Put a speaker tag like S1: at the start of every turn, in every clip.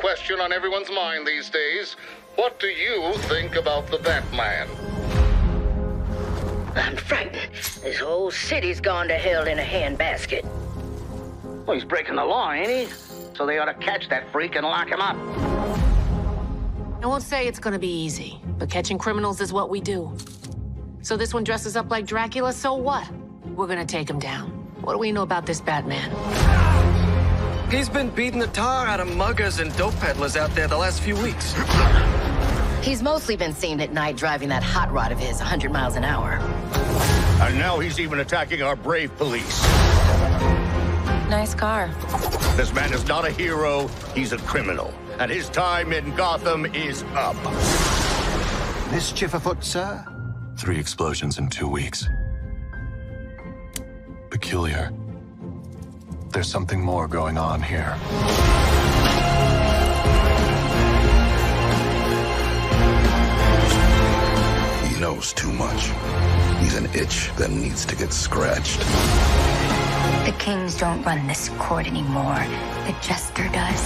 S1: question on everyone's mind these days. What do you think about the Batman?
S2: I'm frightened. This whole city's gone to hell in a handbasket.
S3: Well, he's breaking the law, ain't he? So they ought to catch that freak and lock him up.
S4: I won't say it's gonna be easy, but catching criminals is what we do. So this one dresses up like Dracula, so what? We're gonna take him down. What do we know about this Batman?
S5: He's been beating the tar out of muggers and dope peddlers out there the last few weeks.
S2: He's mostly been seen at night driving that hot rod of his 100 miles an hour.
S1: And now he's even attacking our brave police.
S4: Nice car.
S1: This man is not a hero, he's a criminal. And his time in Gotham is up.
S6: Mischief afoot, sir?
S7: 3 explosions in 2 weeks. Peculiar. There's something more going on here.
S8: He knows too much. He's an itch that needs to get scratched.
S9: The kings don't run this court anymore. The jester does.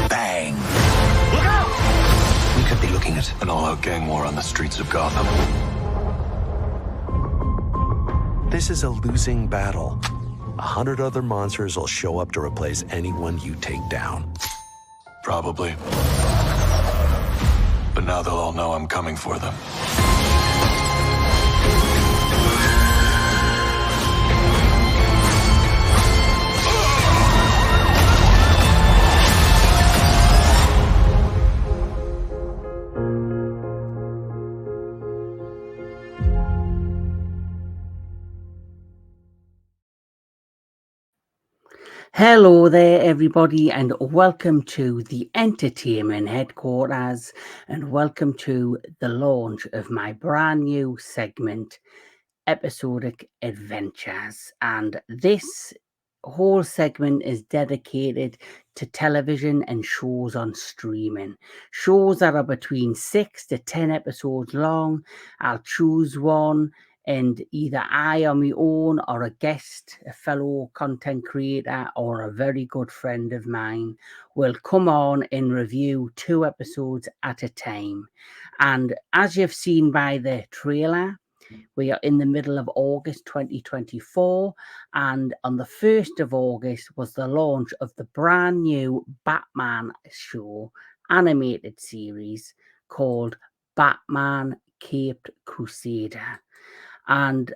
S8: Bang! Look out!
S7: We could be looking at an all-out gang war on the streets of Gotham.
S10: This is a losing battle. 100 other monsters will show up to replace anyone you take down.
S7: Probably. But now they'll all know I'm coming for them.
S11: Hello there, everybody, and welcome to the entertainment headquarters, and welcome to the launch of my brand new segment, Episodic Adventures. And this whole segment is dedicated to television and shows on streaming. Shows that are between 6 to 10 episodes long. I'll choose one, and either I on my own or a guest, a fellow content creator or a very good friend of mine will come on and review 2 episodes at a time. And as you've seen by the trailer, we are in the middle of August 2024, and on the 1st of August was the launch of the brand new Batman show animated series called Batman Caped Crusader. And,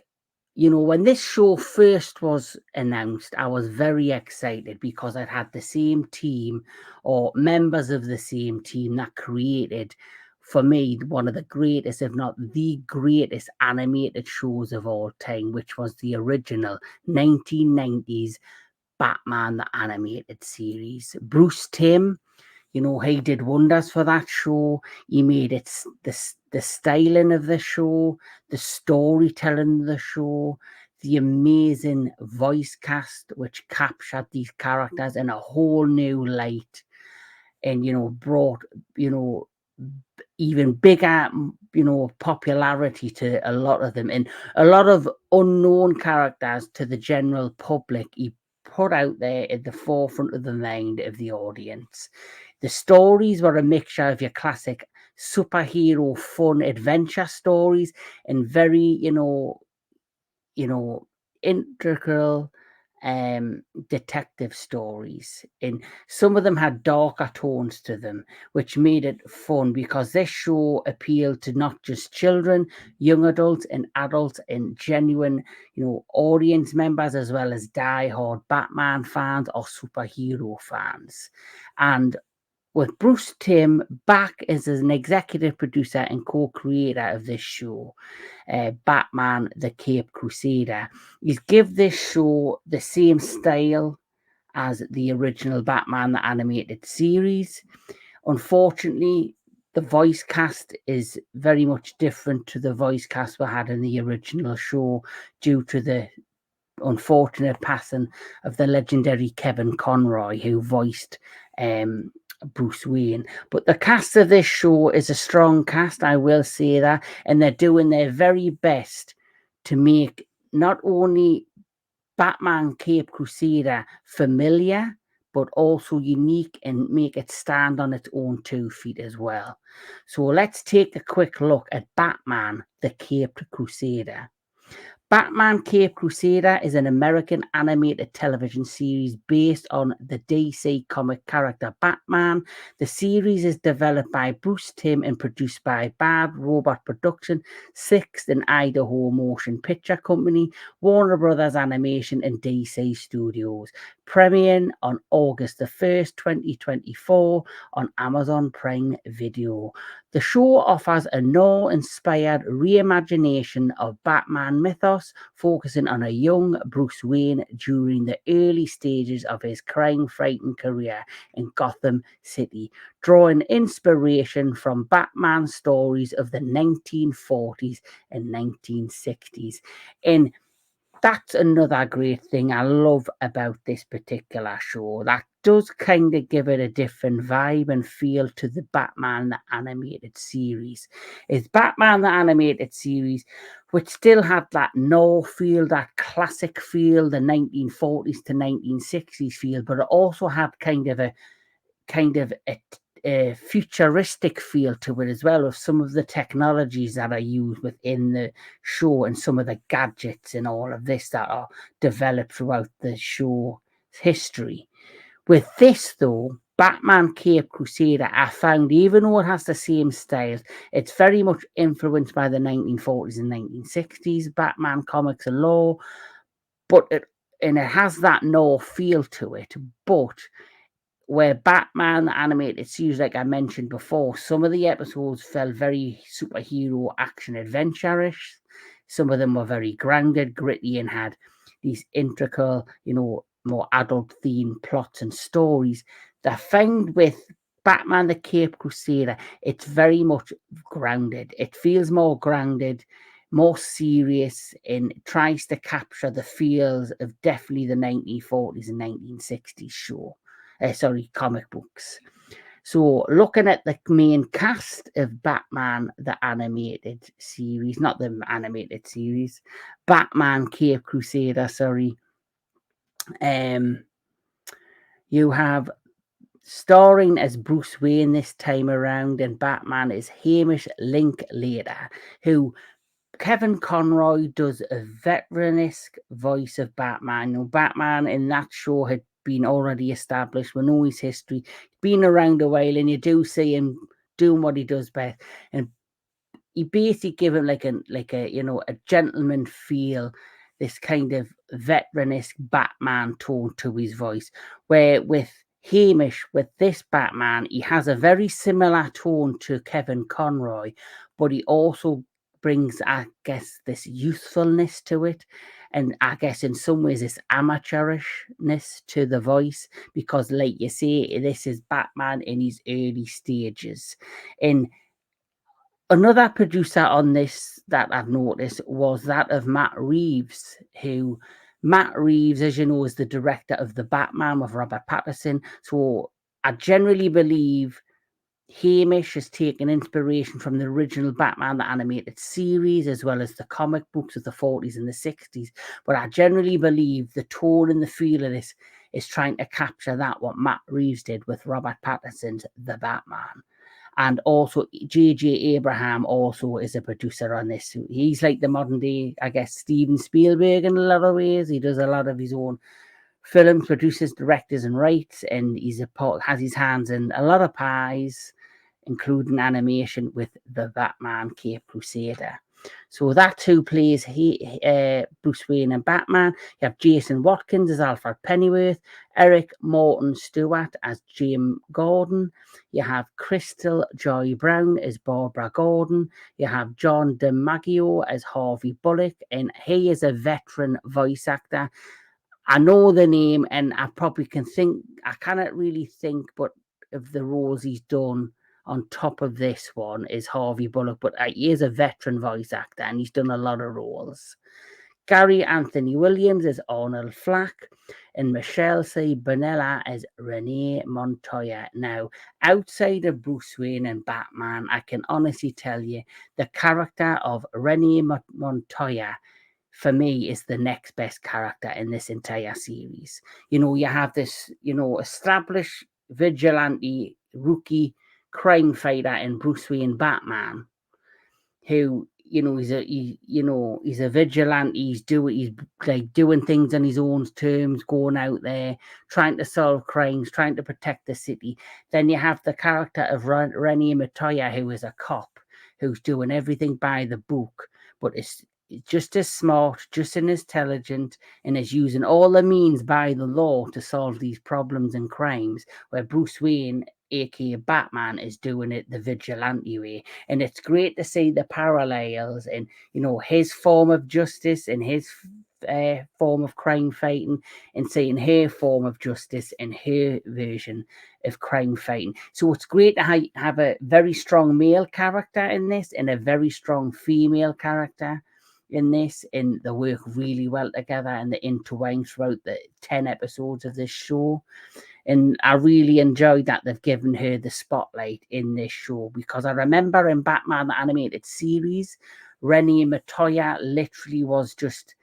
S11: you know, when this show first was announced, I was very excited because it had the same team or members of the same team that created, for me, one of the greatest, if not the greatest animated shows of all time, which was the original 1990s Batman the Animated Series. Bruce Timm, you know, he did wonders for that show. He made it the styling of the show, the storytelling of the show, the amazing voice cast, which captured these characters in a whole new light, and, you know, brought, you know, even bigger, you know, popularity to a lot of them, and a lot of unknown characters to the general public. He put out there at the forefront of the mind of the audience. The stories were a mixture of your classic superhero fun adventure stories and very, you know, integral detective stories. And some of them had darker tones to them, which made it fun because this show appealed to not just children, young adults and adults, and genuine, you know, audience members, as well as die-hard Batman fans or superhero fans. And with Bruce Timm back as an executive producer and co-creator of this show, Batman the Caped Crusader, he's give this show the same style as the original Batman the Animated Series. Unfortunately, the voice cast is very much different to the voice cast we had in the original show due to the unfortunate passing of the legendary Kevin Conroy, who voiced Bruce Wayne. But the cast of this show is a strong cast, I will say that, and they're doing their very best to make not only Batman Caped Crusader familiar, but also unique and make it stand on its own 2 feet as well. So let's take a quick look at Batman, the Caped Crusader. Batman Caped Crusader is an American animated television series based on the DC comic character Batman. The series is developed by Bruce Timm and produced by Bad Robot Production, 6th and Idaho Motion Picture Company, Warner Brothers Animation, and DC Studios. Premiering on August the 1st, 2024 on Amazon Prime Video. The show offers a noir-inspired reimagination of Batman mythos, focusing on a young Bruce Wayne during the early stages of his crime-fighting career in Gotham City, drawing inspiration from Batman stories of the 1940s and 1960s. And that's another great thing I love about this particular show. That does kind of give it a different vibe and feel to the Batman the Animated Series. It's Batman the Animated Series, which still had that noir feel, that classic feel, the 1940s to 1960s feel, but it also had kind of a futuristic feel to it as well, with some of the technologies that are used within the show and some of the gadgets and all of this that are developed throughout the show's history. With this, though, Batman Caped Crusader, I found, even though it has the same style, it's very much influenced by the 1940s and 1960s Batman comics and lore, but it has that noir feel to it, but where Batman the Animated Series, like I mentioned before, some of the episodes felt very superhero action adventure-ish. Some of them were very grounded, gritty, and had these intricate, more adult-themed plots and stories. That I found with Batman the Caped Crusader, it's very much grounded. It feels more grounded, more serious, and tries to capture the feels of definitely the 1940s and 1960s show. Comic books. So looking at the main cast of Batman the Animated Series, not the animated series, Batman Caped Crusader, you have starring as Bruce Wayne this time around, and Batman is Hamish Linklater, who Kevin Conroy does a veteranesque voice of Batman. Batman in that show had been already established. We know his history, been around a while, and you do see him doing what he does best. And he basically give him like a gentleman feel, this kind of veteranesque Batman tone to his voice. Where with Hamish, with this Batman, he has a very similar tone to Kevin Conroy, but he also brings, I guess, this youthfulness to it, and I guess in some ways this amateurishness to the voice, because like you say, this is Batman in his early stages. And another producer on this that I've noticed was that of Matt Reeves, who Matt Reeves, as you know, is the director of The Batman with Robert Pattinson. So I generally believe Hamish has taken inspiration from the original Batman the Animated Series, as well as the comic books of the 40s and the 60s. But I generally believe the tone and the feel of this is trying to capture that, what Matt Reeves did with Robert Pattinson's The Batman. And also, J.J. Abraham also is a producer on this. He's like the modern day, I guess, Steven Spielberg in a lot of ways. He does a lot of his own films, produces, directors, and writes, and has his hands in a lot of pies, including animation with the Batman Caped Crusader. So that's who plays Bruce Wayne and Batman. You have Jason Watkins as Alfred Pennyworth, Eric Morton Stewart as James Gordon. You have Crystal Joy Brown as Barbara Gordon. You have John DiMaggio as Harvey Bullock, and he is a veteran voice actor. I know the name, and I probably I cannot really think, but of the roles he's done on top of this one is Harvey Bullock, but he is a veteran voice actor, and he's done a lot of roles. Gary Anthony Williams as Arnold Flack, and Michelle C. Bonella as Renee Montoya. Now, outside of Bruce Wayne and Batman, I can honestly tell you the character of Renee Montoya for me, is the next best character in this entire series. You know, you have this, you know, established vigilante rookie crime fighter in Bruce Wayne Batman, who, you know, he's a vigilante. He's like doing things on his own terms, going out there trying to solve crimes, trying to protect the city. Then you have the character of Rennie Matoya, who is a cop who's doing everything by the book, but is just as smart, just as intelligent, and is using all the means by the law to solve these problems and crimes, where Bruce Wayne, aka Batman, is doing it the vigilante way. And it's great to see the parallels in, you know, his form of justice and his form of crime fighting, and seeing her form of justice and her version of crime fighting. So it's great to have a very strong male character in this and a very strong female character in this, and they work really well together and they intertwine throughout the 10 episodes of this show. And I really enjoyed that they've given her the spotlight in this show, because I remember in Batman the Animated Series, Rennie Matoya literally was just,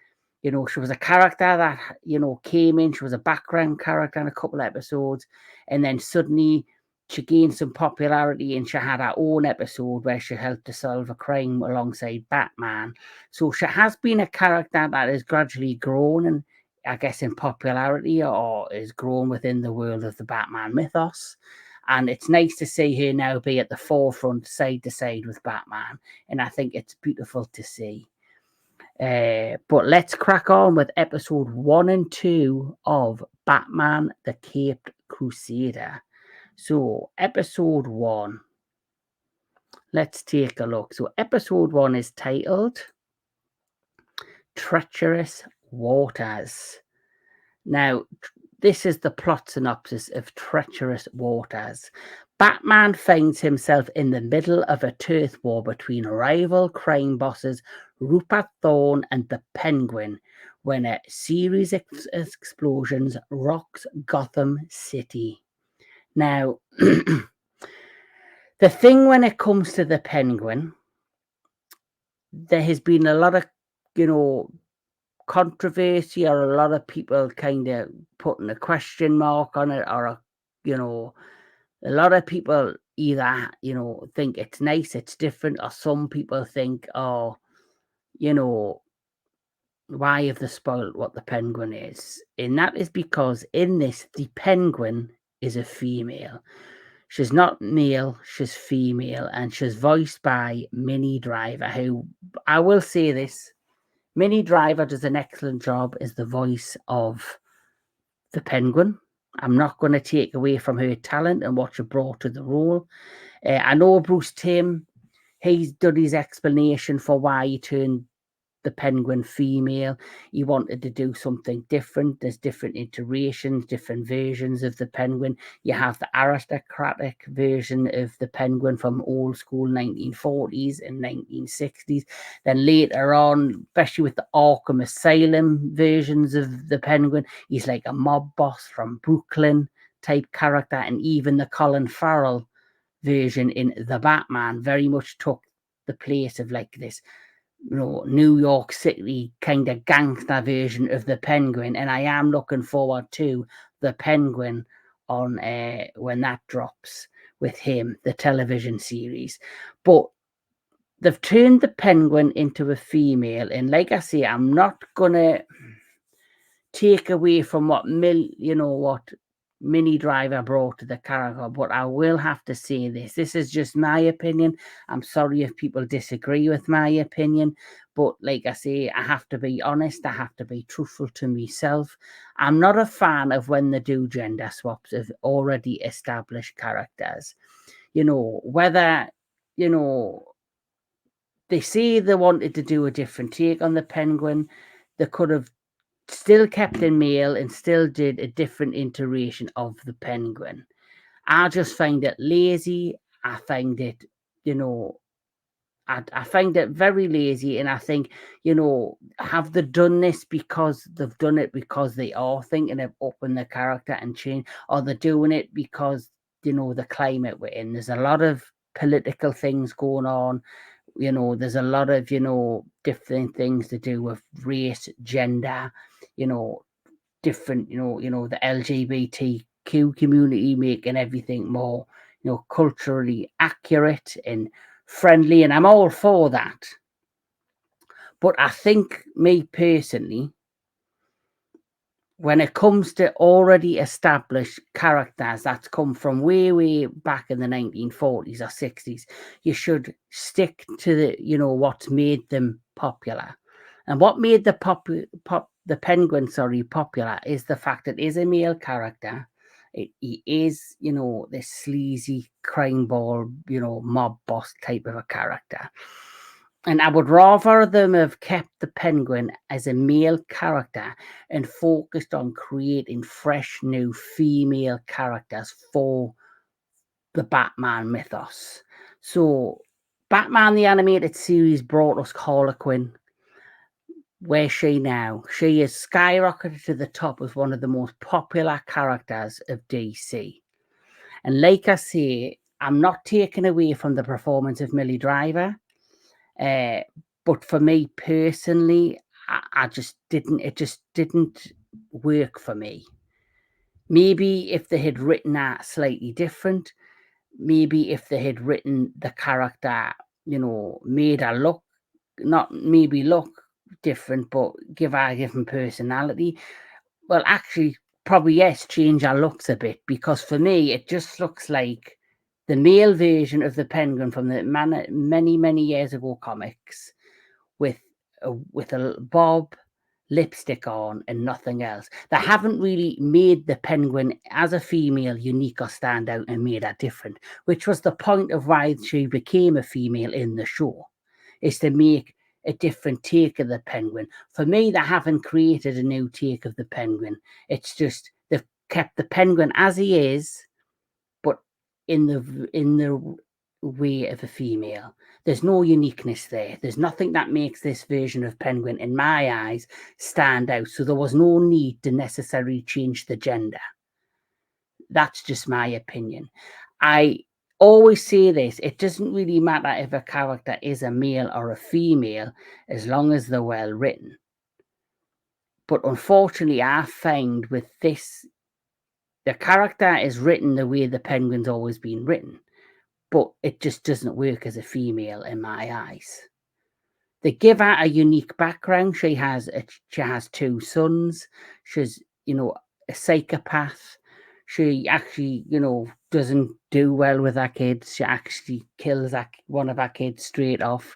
S11: you know, she was a character that, you know, came in, she was a background character in a couple of episodes, and then suddenly she gained some popularity and she had her own episode where she helped to solve a crime alongside Batman. So she has been a character that has gradually grown, and I guess in popularity, or is grown within the world of the Batman mythos. And it's nice to see her now be at the forefront, side to side with Batman. And I think it's beautiful to see. But let's crack on with episode 1 and 2 of Batman the Caped Crusader. So, episode 1. Let's take a look. So, episode 1 is titled Treacherous Waters. Now, this is the plot synopsis of Treacherous Waters. Batman finds himself in the middle of a turf war between rival crime bosses Rupert Thorne and the Penguin, when a series of explosions rocks Gotham City. Now, the thing when it comes to the Penguin, there has been a lot of, you know, controversy, or a lot of people kind of putting a question mark on it, or, you know, a lot of people either, you know, think it's nice, it's different, or some people think, oh, you know, why have they spoiled what the Penguin is? And that is because in this, the Penguin is a female. She's not male, she's female, and she's voiced by Minnie Driver, who, I will say this, Minnie Driver does an excellent job as the voice of the Penguin. I'm not going to take away from her talent and what she brought to the role. I know Bruce Timm, he's done his explanation for why he turned the Penguin female. He wanted to do something different. There's different iterations, different versions of the Penguin. You have the aristocratic version of the Penguin from old school 1940s and 1960s. Then later on, especially with the Arkham Asylum versions of the Penguin, he's like a mob boss from Brooklyn type character. And even the Colin Farrell version in The Batman very much took the place of like this, you know, New York City kind of gangster version of the Penguin. And I am looking forward to the Penguin on when that drops with him, the television series. But they've turned the Penguin into a female, and like I say, I'm not gonna take away from what Minnie Driver brought to the character, but I will have to say this. This is just my opinion. I'm sorry if people disagree with my opinion, but like I say, I have to be honest. I have to be truthful to myself. I'm not a fan of when they do gender swaps of already established characters. You know, whether, you know, they say they wanted to do a different take on the Penguin, they could have still kept in male and still did a different iteration of the Penguin. I just find it lazy. I find it, you know, I find it very lazy. And I think, you know, have they done this because they've done it because they are thinking of upping the character and change, or they're doing it because, you know, the climate we're in? There's a lot of political things going on You know, there's a lot of, you know, different things to do with race, gender, you know, different, you know, the LGBTQ community making everything more, you know, culturally accurate and friendly, and I'm all for that. But I think, me personally, when it comes to already established characters that's come from way back in the 1940s or 60s, you should stick to the, you know, what's made them popular. And what made the Penguin, popular is the fact that it is a male character. He is, you know, this sleazy crime ball, you know, mob boss type of a character. And I would rather them have kept the Penguin as a male character and focused on creating fresh new female characters for the Batman mythos. So Batman the Animated Series brought us Harlequin. Where's she now? She is skyrocketed to the top as one of the most popular characters of DC. And like I say, I'm not taking away from the performance of Millie Driver. But for me personally, I just didn't, it just didn't work for me. Maybe if they had written that slightly different, maybe if they had written the character, you know, made her look, not maybe look different, but give her a different personality. Well, actually, probably yes, change her looks a bit, because for me, it just looks like the male version of the Penguin from the many years ago comics, with a bob, lipstick on, and nothing else. They haven't really made the Penguin as a female unique or stand out and made her different, which was the point of why she became a female in the show, is to make a different take of the Penguin. For me, they haven't created a new take of the Penguin. It's just they've kept the Penguin as he is, but in the way of a female. There's no uniqueness there. There's nothing that makes this version of Penguin, in my eyes, stand out. So there was no need to necessarily change the gender. That's just my opinion. I always say this, it doesn't really matter if a character is a male or a female, as long as they're well written. But unfortunately, I find with this, the character is written the way the Penguin's always been written, but it just doesn't work as a female in my eyes. They give her a unique background. She has two sons. She's, you know, a psychopath. She actually, you know, doesn't do well with her kids. She actually kills one of her kids straight off,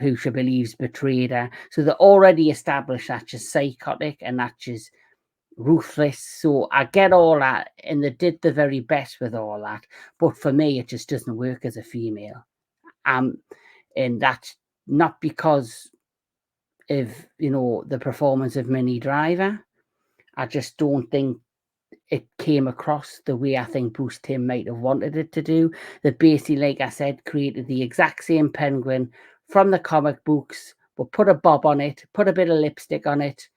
S11: who she believes betrayed her. So they already established that she's psychotic and that she's ruthless. So I get all that, and they did the very best with all that. But for me, it just doesn't work as a female. And that's not because of, you know, the performance of Minnie Driver. I just don't think it came across the way I think Bruce Timm might have wanted it to do. That basically, like I said, created the exact same Penguin from the comic books, but put a bob on it, put a bit of lipstick on it,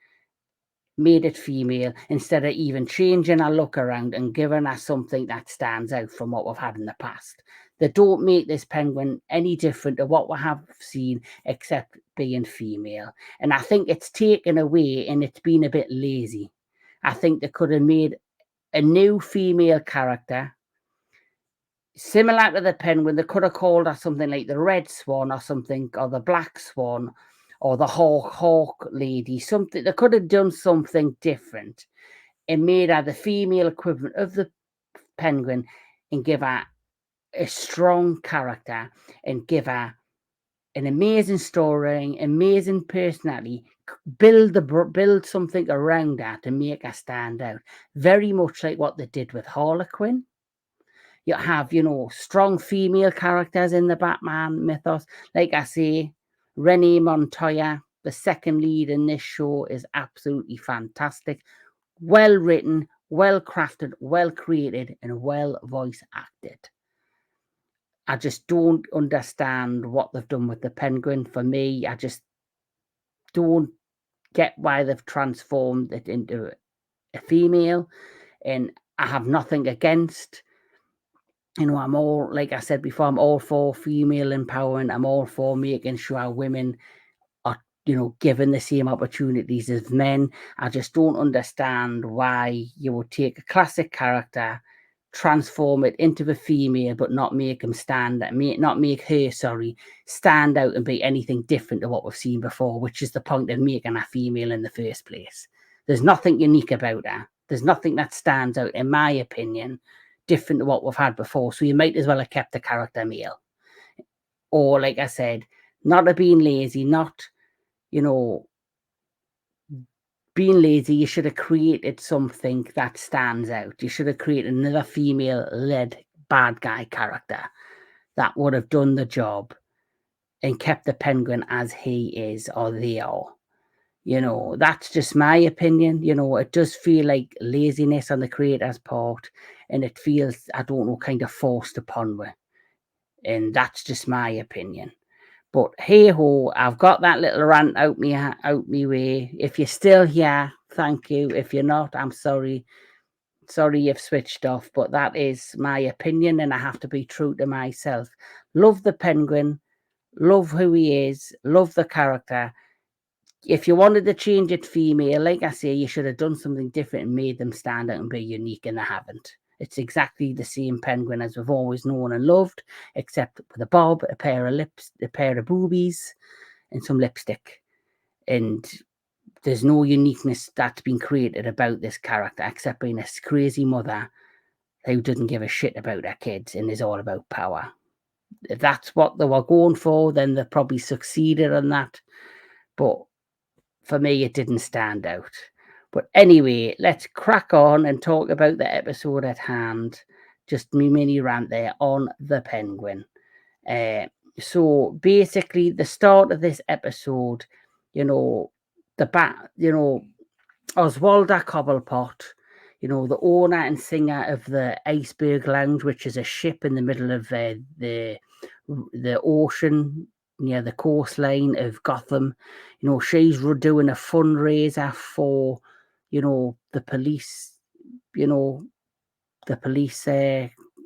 S11: made it female, instead of even changing our look around and giving us something that stands out from what we've had in the past. They don't make this Penguin any different to what we have seen, except being female. And I think it's taken away and it's been a bit lazy. I think they could have made a new female character similar to the Penguin. They could have called her something like the Red Swan or something, or the Black Swan, or the Hawk Lady, something. They could have done something different and made her the female equivalent of the Penguin, and give her a strong character and give her an amazing story, amazing personality, build something around her to make her stand out. Very much like what they did with Harlequin. You have, you know, strong female characters in the Batman mythos. Like I say, Renee Montoya, the second lead in this show, is absolutely fantastic. Well written, well crafted, well created, and well voice acted. I just don't understand what they've done with the Penguin. For me, I just don't get why they've transformed it into a female. And I have nothing against You know, I'm all, like I said before, I'm all for female empowerment. I'm all for making sure women are, you know, given the same opportunities as men. I just don't understand why you would take a classic character, transform it into the female, but not make him not make her, stand out and be anything different to what we've seen before, which is the point of making her female in the first place. There's nothing unique about her. There's nothing that stands out, in my opinion, different to what we've had before. So you might as well have kept the character male. Or, like I said, not a being lazy, not, you know, being lazy, you should have created something that stands out. You should have created another female-led bad guy character that would have done the job and kept the Penguin as he is, or they are. You know, that's just my opinion. You know, it does feel like laziness on the creator's part, and it feels, I don't know, kind of forced upon me. And that's just my opinion. But hey ho, I've got that little rant out me way. If you're still here, thank you. If you're not, I'm sorry. Sorry you've switched off, but that is my opinion, and I have to be true to myself. Love the Penguin, love who he is, love the character. If you wanted to change it female, like I say, you should have done something different and made them stand out and be unique, and they haven't. It's exactly the same Penguin as we've always known and loved, except with a bob, a pair of lips, a pair of boobies, and some lipstick. And there's no uniqueness that's been created about this character, except being a crazy mother who doesn't give a shit about her kids and is all about power. If that's what they were going for, then they probably succeeded on that. But for me, it didn't stand out. But anyway, let's crack on and talk about the episode at hand. Just me mini rant there on the Penguin. So basically, the start of this episode, you know, Oswaldo Cobblepot, you know, the owner and singer of the Iceberg Lounge, which is a ship in the middle of the ocean near the coastline of Gotham. You know, she's doing a fundraiser for, you know, the police,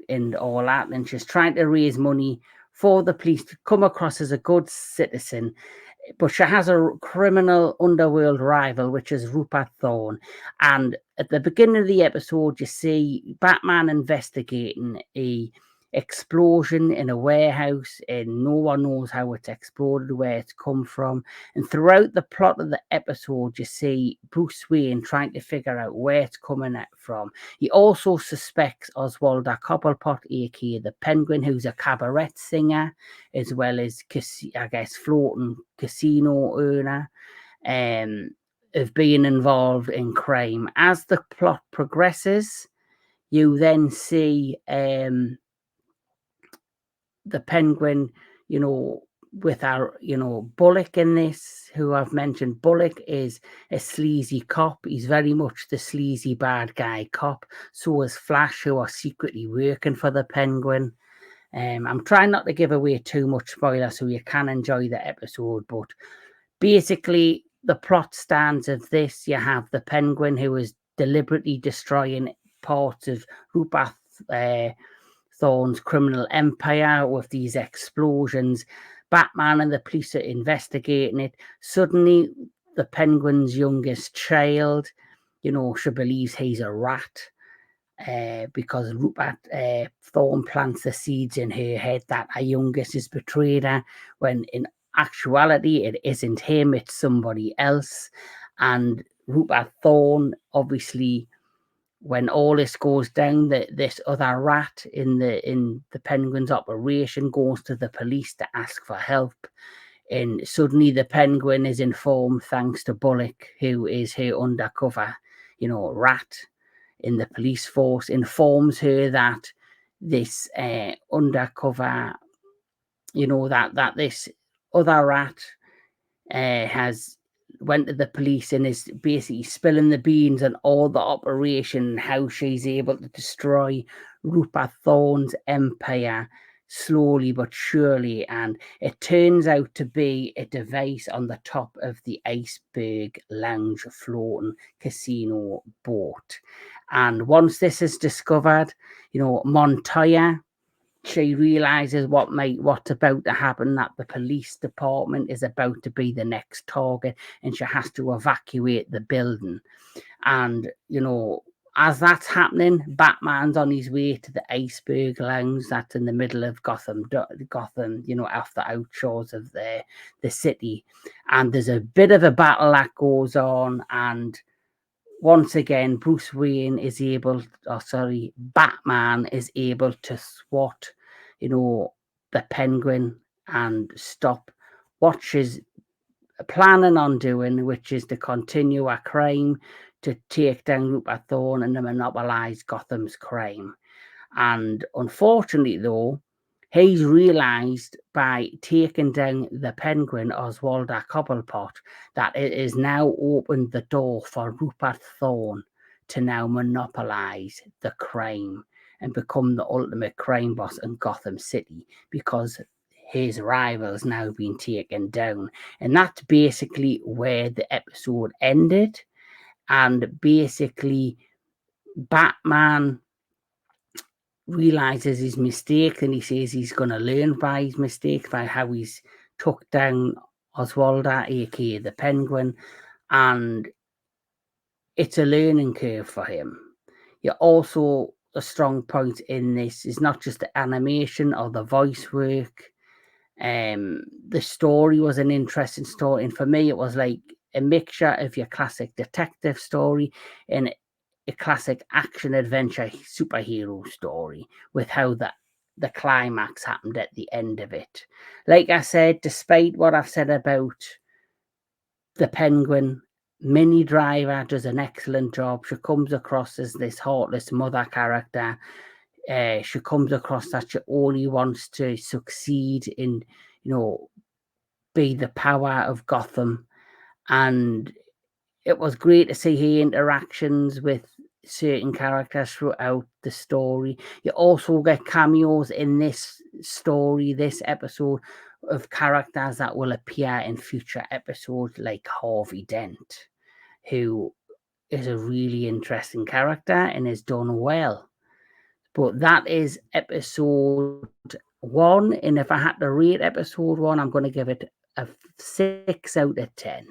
S11: and all that. And she's trying to raise money for the police to come across as a good citizen. But she has a criminal underworld rival, which is Rupert Thorne. And at the beginning of the episode, you see Batman investigating a explosion in a warehouse, and no one knows how it's exploded, where it's come from. And throughout the plot of the episode, you see Bruce Wayne trying to figure out where it's coming from. He also suspects Oswaldo Cobblepot, aka the Penguin, who's a cabaret singer, as well as, I guess, floating casino owner, of being involved in crime. As the plot progresses, you then see the Penguin, you know, with our, you know, Bullock in this, who I've mentioned. Bullock is a sleazy cop. He's very much the sleazy bad guy cop. So is Flash, who are secretly working for the Penguin. I'm trying not to give away too much spoiler so you can enjoy the episode, but basically the plot stands of this. You have the Penguin, who is deliberately destroying parts of Rupert Thorne's criminal empire with these explosions. Batman and the police are investigating it. Suddenly, the Penguin's youngest child, you know, she believes he's a rat because Rupert Thorne plants the seeds in her head that her youngest has betrayed her, when in actuality it isn't him, it's somebody else. And Rupert Thorne, obviously, when all this goes down, this other rat in the Penguin's operation goes to the police to ask for help. And suddenly the Penguin is informed, thanks to Bullock, who is her undercover, you know, rat in the police force, informs her that this undercover, you know, that this other rat has went to the police and is basically spilling the beans on all the operation, how she's able to destroy Rupert Thorne's empire slowly but surely. And it turns out to be a device on the top of the Iceberg Lounge floating casino boat. And once this is discovered, you know, Montoya, she realizes what's about to happen, that the police department is about to be the next target, and she has to evacuate the building. And, you know, as that's happening, Batman's on his way to the Iceberg Lounge that's in the middle of Gotham, you know, off the outshores of the city. And there's a bit of a battle that goes on, and once again, Batman is able to thwart, you know, the Penguin and stop what she's planning on doing, which is to continue a crime to take down Rupert Thorne and to monopolize Gotham's crime. And unfortunately, though, he's realized by taking down the Penguin, Oswald Cobblepot, that it has now opened the door for Rupert Thorne to now monopolize the crime and become the ultimate crime boss in Gotham City, because his rival's now been taken down. And that's basically where the episode ended. And basically, Batman realizes his mistake, and he says he's going to learn by his mistake, by how he's took down Oswalda, aka the Penguin, and it's a learning curve for him. Also, a strong point in this is not just the animation or the voice work. The story was an interesting story, and for me it was like a mixture of your classic detective story and a classic action adventure superhero story, with how the climax happened at the end of it. Like I said, despite what I've said about the Penguin, Minnie Driver does an excellent job. She comes across as this heartless mother character. She comes across that she only wants to succeed in, you know, be the power of Gotham. And it was great to see her interactions with certain characters throughout the story. You also get cameos in this story, this episode, of characters that will appear in future episodes, like Harvey Dent, who is a really interesting character and is done well. But that is episode 1, and if I had to rate episode 1, I'm going to give it a 6 out of 10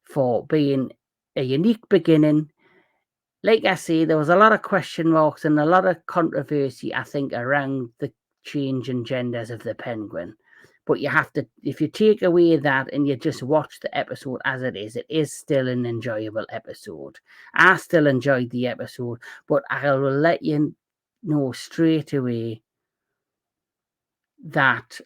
S11: for being a unique beginning. Like I say, there was a lot of question marks and a lot of controversy, I think, around the change in genders of the Penguin. But you have to, if you take away that and you just watch the episode as it is still an enjoyable episode. I still enjoyed the episode, but I will let you know straight away that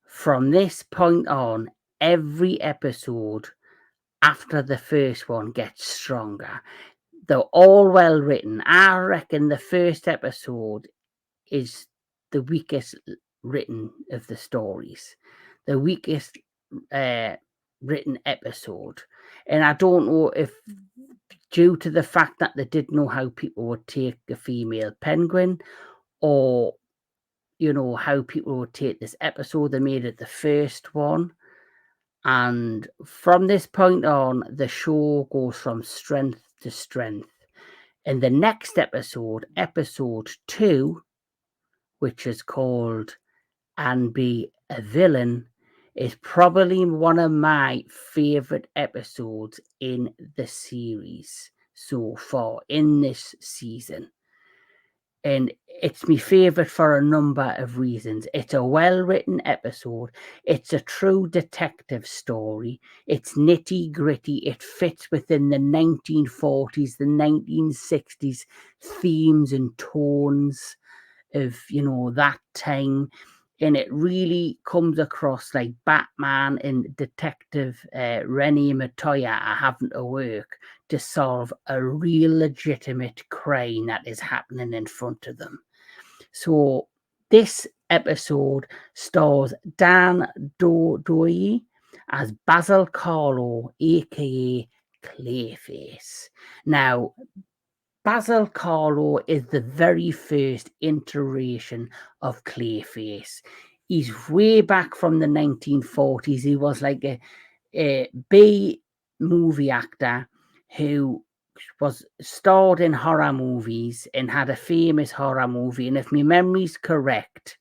S11: from this point on, every episode after the first one gets stronger. They're all well written. I reckon the first episode is the weakest written of the stories, the weakest written episode. And I don't know if due to the fact that they didn't know how people would take a female Penguin, or, you know, how people would take this episode, they made it the first one. And from this point on, the show goes from strength to strength. In the next episode, episode 2, which is called And Be a Villain, is probably one of my favorite episodes in the series so far in this season. And it's my favorite for a number of reasons. It's a well-written episode. It's a true detective story. It's nitty-gritty. It fits within the 1940s, the 1960s themes and tones of, you know, that time. And it really comes across like Batman and Detective Rennie Montoya are having to work to solve a real legitimate crime that is happening in front of them. So this episode stars Dan Doyle as Basil Carlo, aka Clayface. Now, Basil Carlo is the very first iteration of Clayface. He's way back from the 1940s. He was like a B movie actor who was starred in horror movies and had a famous horror movie. And if my memory's correct,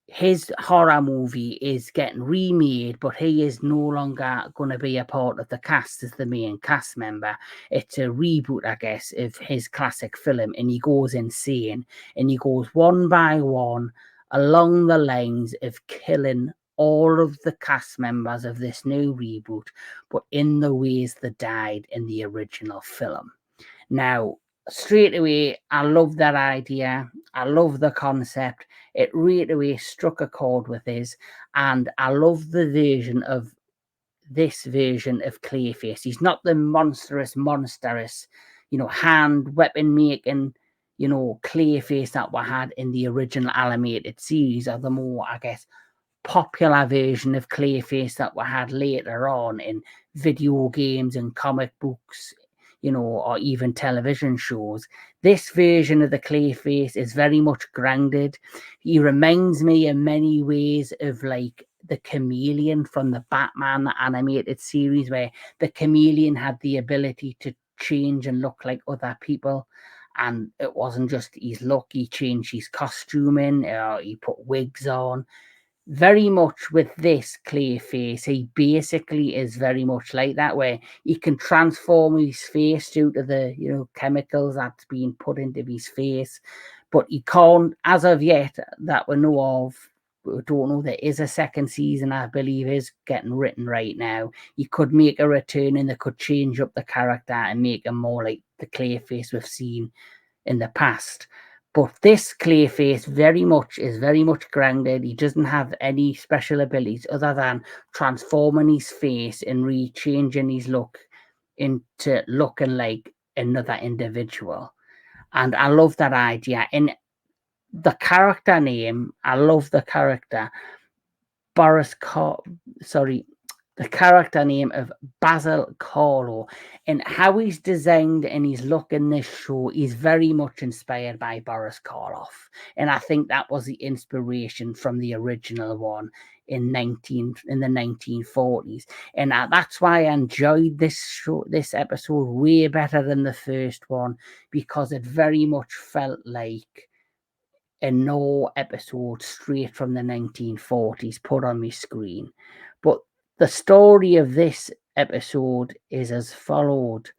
S11: his horror movie is getting remade, but he is no longer going to be a part of the cast as the main cast member. It's a reboot, I guess, of his classic film, and he goes insane, and he goes one by one along the lines of killing all of the cast members of this new reboot, but in the ways they died in the original film. Now, straight away, I love that idea. I love the concept. It right away struck a chord with us, and I love the version of this version of Clayface. He's not the monstrous, hand weapon making, Clayface that we had in the original animated series, or the more, I guess, popular version of Clayface that we had later on in video games and comic books, or even television shows. This version of the Clayface is very much grounded. He reminds me in many ways of like the Chameleon from the Batman the animated series, where the Chameleon had the ability to change and look like other people. And it wasn't just his look, he changed his costuming, he put wigs on. Very much with this Clayface, he basically is very much like that, where he can transform his face due to the chemicals that's being put into his face, but he can't, as of yet, that we know of. We don't know. There is a second season, I believe, is getting written right now. He could make a return, and they could change up the character and make him more like the Clayface we've seen in the past. But this Clayface is very much grounded. He doesn't have any special abilities other than transforming his face and re-changing his look into looking like another individual. And I love that idea. And the character name, I love the character the character name of Basil Carlo, and how he's designed and his look in this show is very much inspired by Boris Karloff. And I think that was the inspiration from the original one in the 1940s. And that's why I enjoyed this episode way better than the first one, because it very much felt like a no episode straight from the 1940s put on my screen. But the story of this episode is as followed.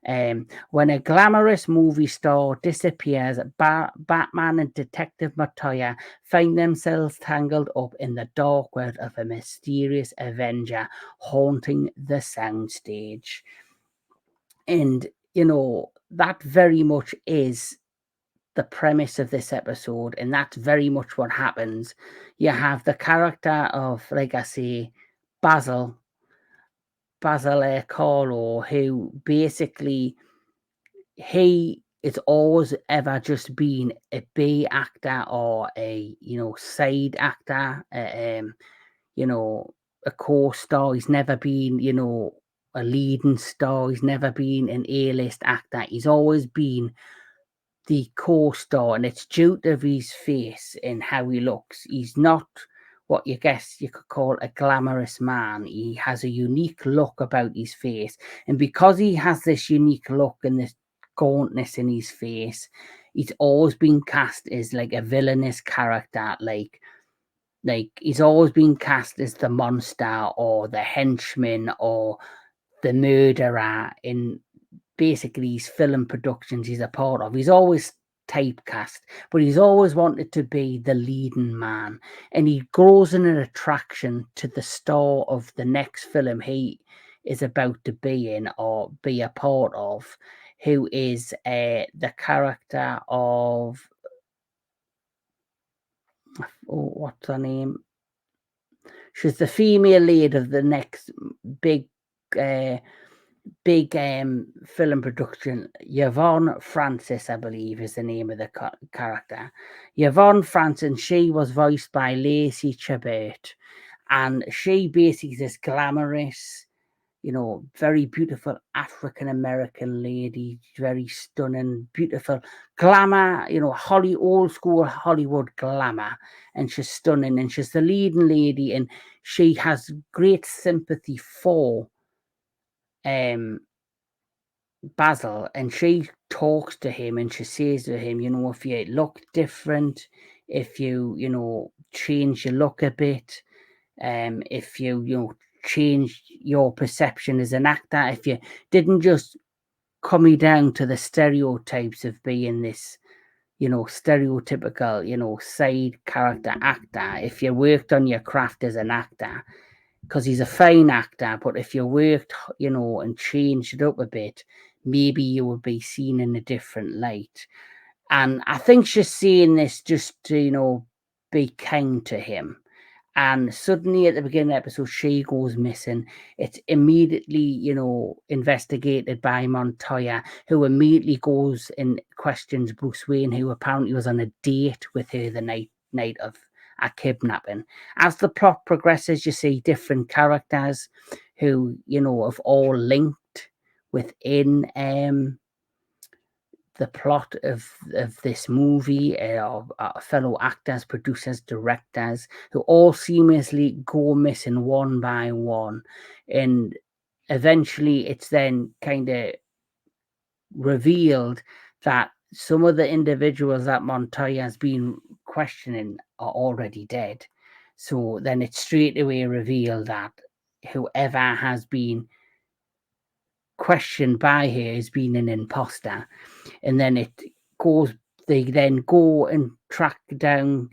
S11: When a glamorous movie star disappears, Batman and Detective Montoya find themselves tangled up in the dark world of a mysterious Avenger haunting the soundstage. And, that very much is the premise of this episode, and that's very much what happens. You have the character of, like I say, Basil Carlo, who basically he is always ever just been a B actor or a side actor, a co-star. He's never been a leading star. He's never been an A-list actor. He's always been the co-star, and it's due to his face and how he looks. He's not what you could call a glamorous man. He has a unique look about his face, and because he has this unique look and this gauntness in his face, he's always been cast as like a villainous character, like he's always been cast as the monster or the henchman or the murderer in basically his film productions he's a part of. He's always typecast, but he's always wanted to be the leading man, and he grows in an attraction to the star of the next film he is about to be in or be a part of, who is the character of what's her name? She's the female lead of the next big film production. Yvonne Francis, I believe, is the name of the character. Yvonne Francis, she was voiced by Lacey Chabert, and she basically is this glamorous, very beautiful African-American lady, very stunning, beautiful glamour, old school Hollywood glamour, and she's stunning, and she's the leading lady, and she has great sympathy for Basil, and she talks to him and she says to him, if you look different, if you change your look a bit, if you change your perception as an actor, if you didn't just coming down to the stereotypes of being this stereotypical side character actor, if you worked on your craft as an actor, because he's a fine actor, but if you worked and changed it up a bit, maybe you would be seen in a different light. And I think she's saying this just to be kind to him. And suddenly at the beginning of the episode, she goes missing. It's immediately, investigated by Montoya, who immediately goes and questions Bruce Wayne, who apparently was on a date with her the night of a kidnapping. As the plot progresses, you see different characters who, have all linked within the plot of this movie, fellow actors, producers, directors, who all seamlessly go missing one by one. And eventually it's then kind of revealed that some of the individuals that Montoya has been questioning are already dead. So then it's straight away revealed that whoever has been questioned by her has been an imposter. And then they then go and track down,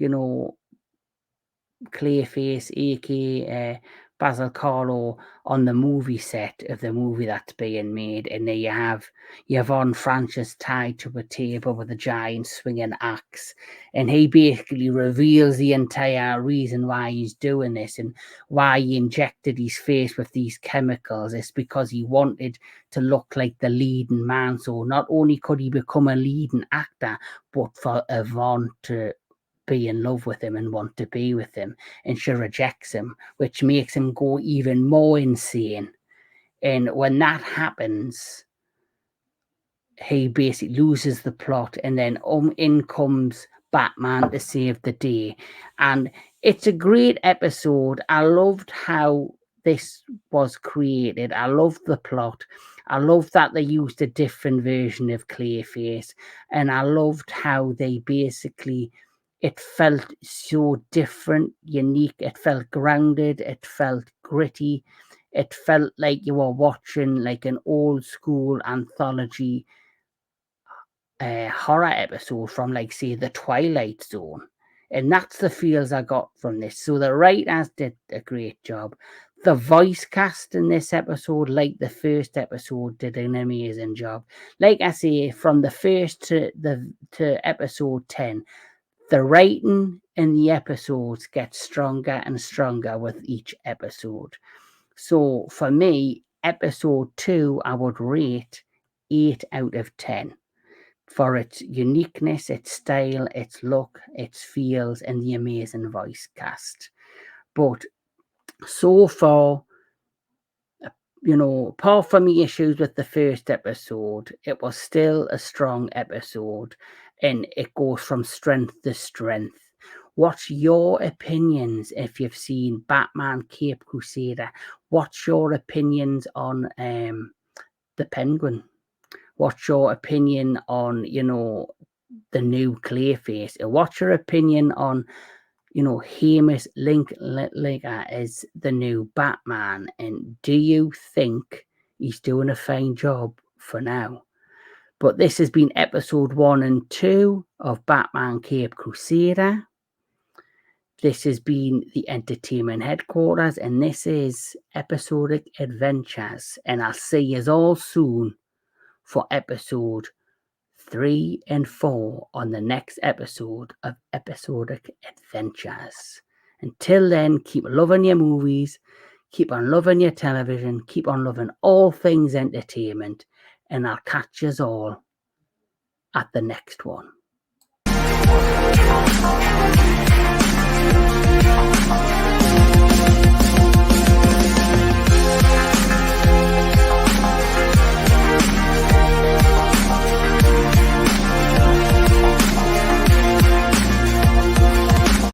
S11: Clayface, aka Basil Carlo, on the movie set of the movie that's being made. And there you have Yvonne Francis tied to a table with a giant swinging axe. And he basically reveals the entire reason why he's doing this and why he injected his face with these chemicals. It's because he wanted to look like the leading man. So not only could he become a leading actor, but for Yvonne to be in love with him and want to be with him, and she rejects him, which makes him go even more insane. And when that happens, he basically loses the plot, and then in comes Batman to save the day. And it's a great episode. I loved how this was created. I loved the plot. I loved that they used a different version of Clayface, and I loved how they basically, it felt so different, unique. It felt grounded. It felt gritty. It felt like you were watching like an old school anthology horror episode from, like, say, the Twilight Zone. And that's the feels I got from this. So the writers did a great job. The voice cast in this episode, like the first episode, did an amazing job. Like I say, from the first to episode 10, the writing in the episodes gets stronger and stronger with each episode. So for me, episode 2, I would rate 8 out of 10 for its uniqueness, its style, its look, its feels, and the amazing voice cast. But so far, apart from the issues with the first episode, it was still a strong episode, and it goes from strength to strength. What's your opinions if you've seen Batman Cape Crusader? What's your opinions on the Penguin? What's your opinion on, the new Clayface? And what's your opinion on, Hamish Linklater as the new Batman? And do you think he's doing a fine job for now? But this has been episode 1 and 2 of Batman Cape Crusader. This has been the Entertainment Headquarters, and this is Episodic Adventures. And I'll see you all soon for episode 3 and 4 on the next episode of Episodic Adventures. Until then, keep loving your movies, keep on loving your television, keep on loving all things entertainment, and I'll catch you all at the next one.